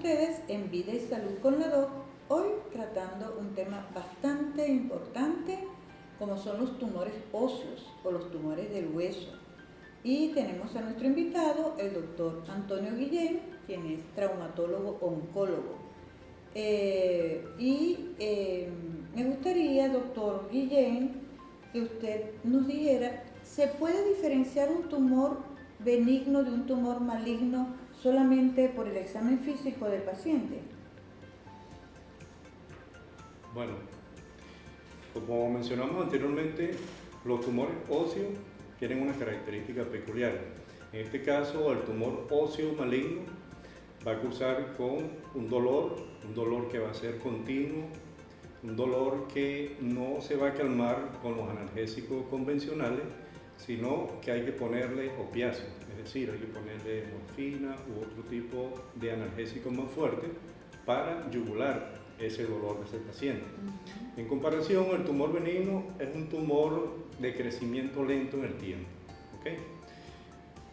ustedes en Vida y Salud con la Doc, hoy tratando un tema bastante importante como son los tumores óseos o los tumores del hueso. Y tenemos a nuestro invitado, el doctor Antonio Guillén, quien es traumatólogo oncólogo. Me gustaría, doctor Guillén, que usted nos dijera, ¿se puede diferenciar un tumor benigno de un tumor maligno solamente por el examen físico del paciente? Bueno, como mencionamos anteriormente, los tumores óseos tienen una característica peculiar. En este caso, el tumor óseo maligno va a cursar con un dolor que va a ser continuo, un dolor que no se va a calmar con los analgésicos convencionales, sino que hay que ponerle opiáceos, es decir, hay que ponerle morfina u otro tipo de analgésico más fuerte para yugular ese dolor de ese paciente. En comparación, el tumor benigno es un tumor de crecimiento lento en el tiempo, ¿okay?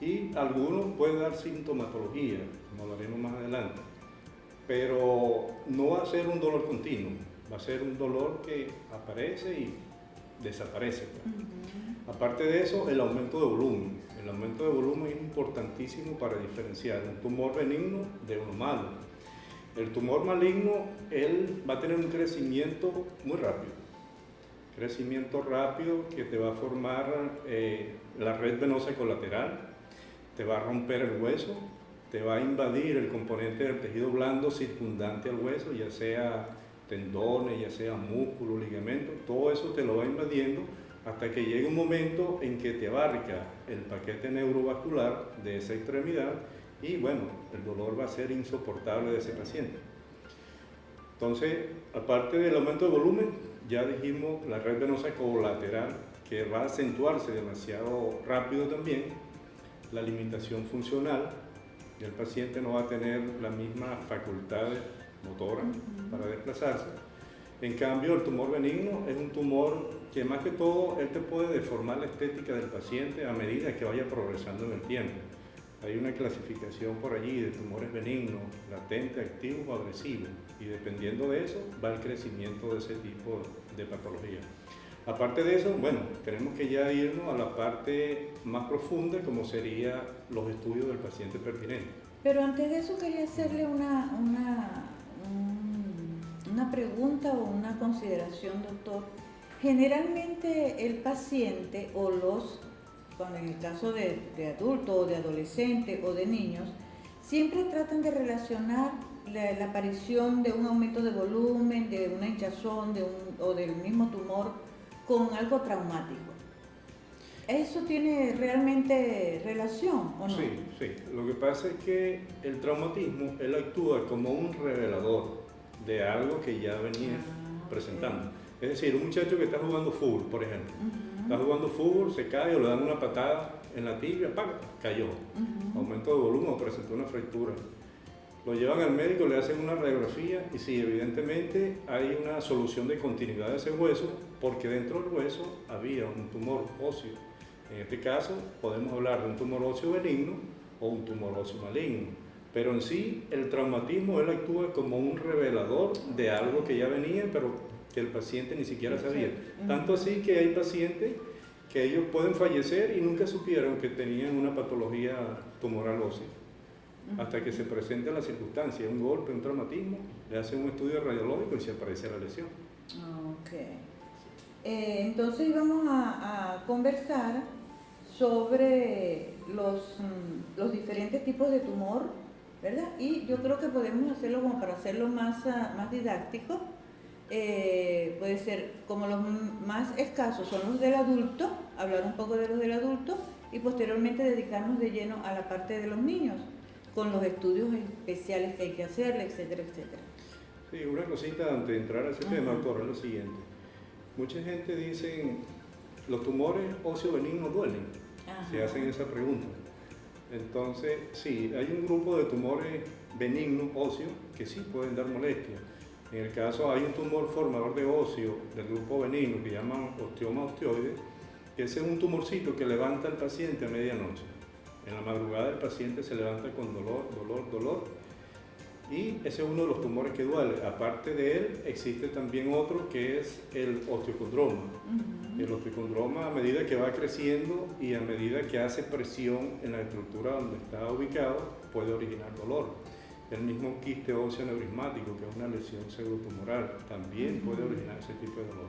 Y algunos pueden dar sintomatología, como lo haremos más adelante, pero no va a ser un dolor continuo, va a ser un dolor que aparece y desaparece. Aparte de eso, el aumento de volumen. El aumento de volumen es importantísimo para diferenciar un tumor benigno de uno malo. El tumor maligno, él va a tener un crecimiento muy rápido. Crecimiento rápido que te va a formar la red venosa colateral, te va a romper el hueso, te va a invadir el componente del tejido blando circundante al hueso, ya sea tendones, ya sea músculo, ligamento, todo eso te lo va invadiendo hasta que llegue un momento en que te abarca el paquete neurovascular de esa extremidad y bueno, el dolor va a ser insoportable de ese paciente. Entonces, aparte del aumento de volumen, ya dijimos la red venosa colateral que va a acentuarse demasiado rápido también, la limitación funcional, y el paciente no va a tener la misma facultad motora para desplazarse. En cambio, el tumor benigno es un tumor que más que todo, él te puede deformar la estética del paciente a medida que vaya progresando en el tiempo. Hay una clasificación por allí de tumores benignos, latentes, activos o agresivos, y dependiendo de eso va el crecimiento de ese tipo de patología. Aparte de eso, bueno, tenemos que ya irnos a la parte más profunda, como sería los estudios del paciente pertinente. Pero antes de eso quería hacerle una pregunta o una consideración, doctor. Generalmente el paciente o cuando en el caso de adultos o de adolescentes o de niños, siempre tratan de relacionar la aparición de un aumento de volumen, de una hinchazón o del mismo tumor con algo traumático. ¿Eso tiene realmente relación o no? Sí, sí. Lo que pasa es que el traumatismo, él actúa como un revelador de algo que ya venía presentando. Okay. Es decir, un muchacho que está jugando fútbol, por ejemplo, está jugando fútbol, se cae o le dan una patada en la tibia, ¡pam!, cayó. Aumento de volumen o presentó una fractura. Lo llevan al médico, le hacen una radiografía y sí, evidentemente hay una solución de continuidad de ese hueso porque dentro del hueso había un tumor óseo. En este caso podemos hablar de un tumor óseo benigno o un tumor óseo maligno, pero en sí el traumatismo él actúa como un revelador de algo que ya venía pero que el paciente ni siquiera sabía. Tanto así que hay pacientes que ellos pueden fallecer y nunca supieron que tenían una patología tumoral ósea. Hasta que se presenta la circunstancia, un golpe, un traumatismo, le hacen un estudio radiológico y se aparece la lesión. Ok. Entonces vamos a conversar sobre los diferentes tipos de tumor, ¿verdad? Y yo creo que podemos hacerlo como para hacerlo más didáctico. Puede ser como los más escasos son los del adulto, hablar un poco de los del adulto y posteriormente dedicarnos de lleno a la parte de los niños, con los estudios especiales que hay que hacerle, etcétera, etcétera. Sí, una cosita antes de entrar a ese tema, doctor, es lo siguiente. Mucha gente dice, ¿los tumores óseo benignos duelen? Se hacen esa pregunta. Entonces, sí, hay un grupo de tumores benignos óseos que sí pueden dar molestia. En el caso hay un tumor formador de óseo del grupo benigno que llaman osteoma osteoide, que ese es un tumorcito que levanta al paciente a medianoche. En la madrugada el paciente se levanta con dolor, Y ese es uno de los tumores que duele. Aparte de él, existe también otro que es el osteocondroma. Ujú. El osteocondroma, a medida que va creciendo y a medida que hace presión en la estructura donde está ubicado, puede originar dolor. El mismo quiste óseo neurismático, que es una lesión pseudotumoral, también puede originar ese tipo de dolor.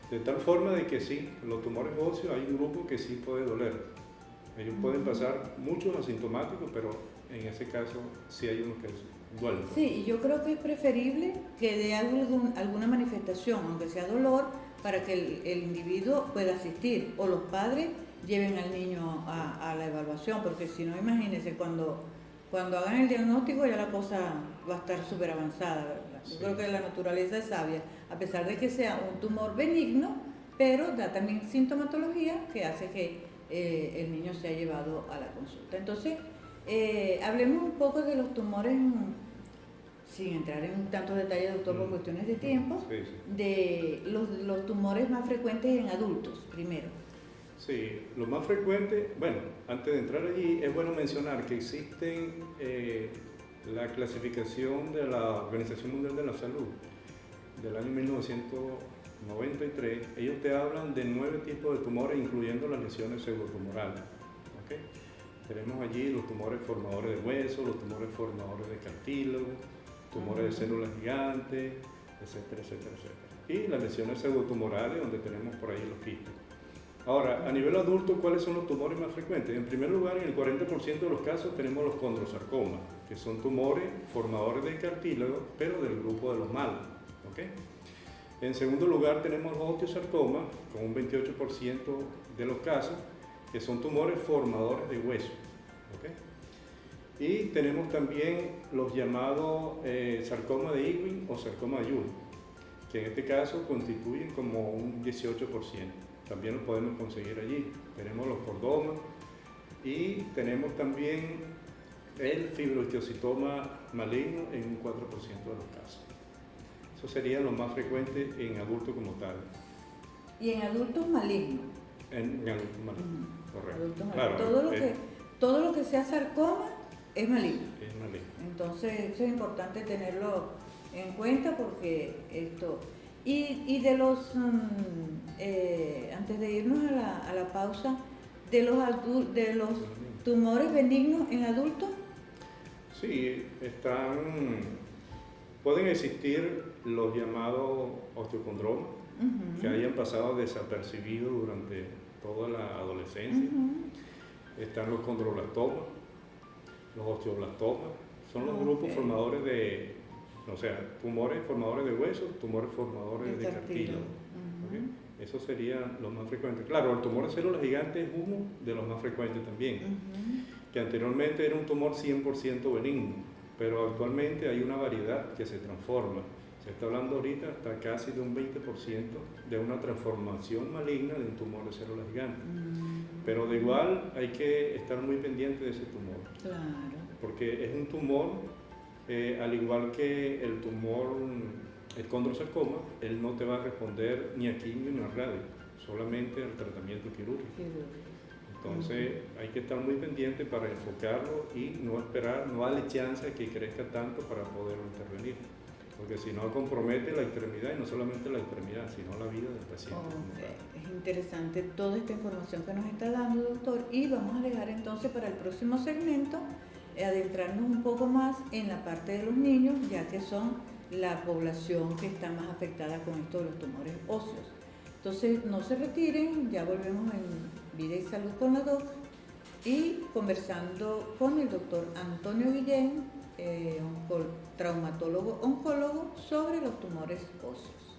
De tal forma de que sí, los tumores óseos hay un grupo que sí puede doler. Ellos pueden pasar muchos asintomáticos, pero en ese caso sí hay unos que duelen. Sí, y yo creo que es preferible que dé alguna manifestación, aunque sea dolor, para que el individuo pueda asistir, o los padres lleven al niño a la evaluación, porque si no, imagínense, cuando hagan el diagnóstico ya la cosa va a estar súper avanzada, ¿verdad? Yo Sí. creo que la naturaleza es sabia, a pesar de que sea un tumor benigno, pero da también sintomatología que hace que el niño sea llevado a la consulta. Entonces, hablemos un poco de los tumores, sin entrar en tantos detalles, doctor, por cuestiones de tiempo, Sí, sí. de los tumores más frecuentes en adultos, primero. Sí, lo más frecuente, bueno, antes de entrar allí, es bueno mencionar que existen la clasificación de la Organización Mundial de la Salud del año 1993. Ellos te hablan de 9 tipos de tumores, incluyendo las lesiones pseudotumorales. ¿Okay? Tenemos allí los tumores formadores de hueso, los tumores formadores de cartílago, tumores de células gigantes, etcétera, etcétera, etcétera. Y las lesiones pseudotumorales, donde tenemos por ahí los quistes. Ahora, a nivel adulto, ¿cuáles son los tumores más frecuentes? En primer lugar, en el 40% de los casos tenemos los condrosarcomas, que son tumores formadores de cartílago, pero del grupo de los malos. ¿Okay? En segundo lugar, tenemos los osteosarcomas, con un 28% de los casos, que son tumores formadores de hueso. ¿Okay? Y tenemos también los llamados sarcoma de Ewing o sarcoma de Ewing, que en este caso constituyen como un 18%. También los podemos conseguir allí. Tenemos los cordomas y tenemos también el fibrohistiocytoma maligno en un 4% de los casos. Eso sería lo más frecuente en adultos como tal. Y en adultos malignos. En adultos malignos, correcto. Adultos malignos. Claro, Todo lo que sea sarcoma es maligno. es maligno. Entonces, eso es importante tenerlo en cuenta porque esto... Y de los, antes de irnos a la pausa, de los tumores benignos en adultos. Sí, pueden existir los llamados osteocondromas, que hayan pasado desapercibidos durante toda la adolescencia. Están los condroblastomas, los osteoblastomas, son los grupos formadores de, o sea, tumores formadores de hueso, tumores formadores de cartílago. ¿Okay? Eso sería lo más frecuente. Claro, el tumor de células gigantes es uno de los más frecuentes también, que anteriormente era un tumor 100% benigno, pero actualmente hay una variedad que se transforma. Se está hablando ahorita hasta casi de un 20% de una transformación maligna de un tumor de células gigantes. Pero de igual hay que estar muy pendiente de ese tumor. Claro. Porque es un tumor, al igual que el tumor, el condrosarcoma, él no te va a responder ni a quimio ni a radio, solamente al tratamiento quirúrgico. Entonces hay que estar muy pendiente para enfocarlo y no esperar, no darle chance a que crezca tanto para poderlo intervenir. Porque si no compromete la extremidad, y no solamente la extremidad, sino la vida del paciente. Es interesante toda esta información que nos está dando, doctor, y vamos a dejar entonces para el próximo segmento adentrarnos un poco más en la parte de los niños, ya que son la población que está más afectada con esto de los tumores óseos. Entonces no se retiren, ya volvemos en Vida y Salud con la Doc y conversando con el doctor Antonio Guillén, traumatólogo oncólogo, sobre los tumores óseos.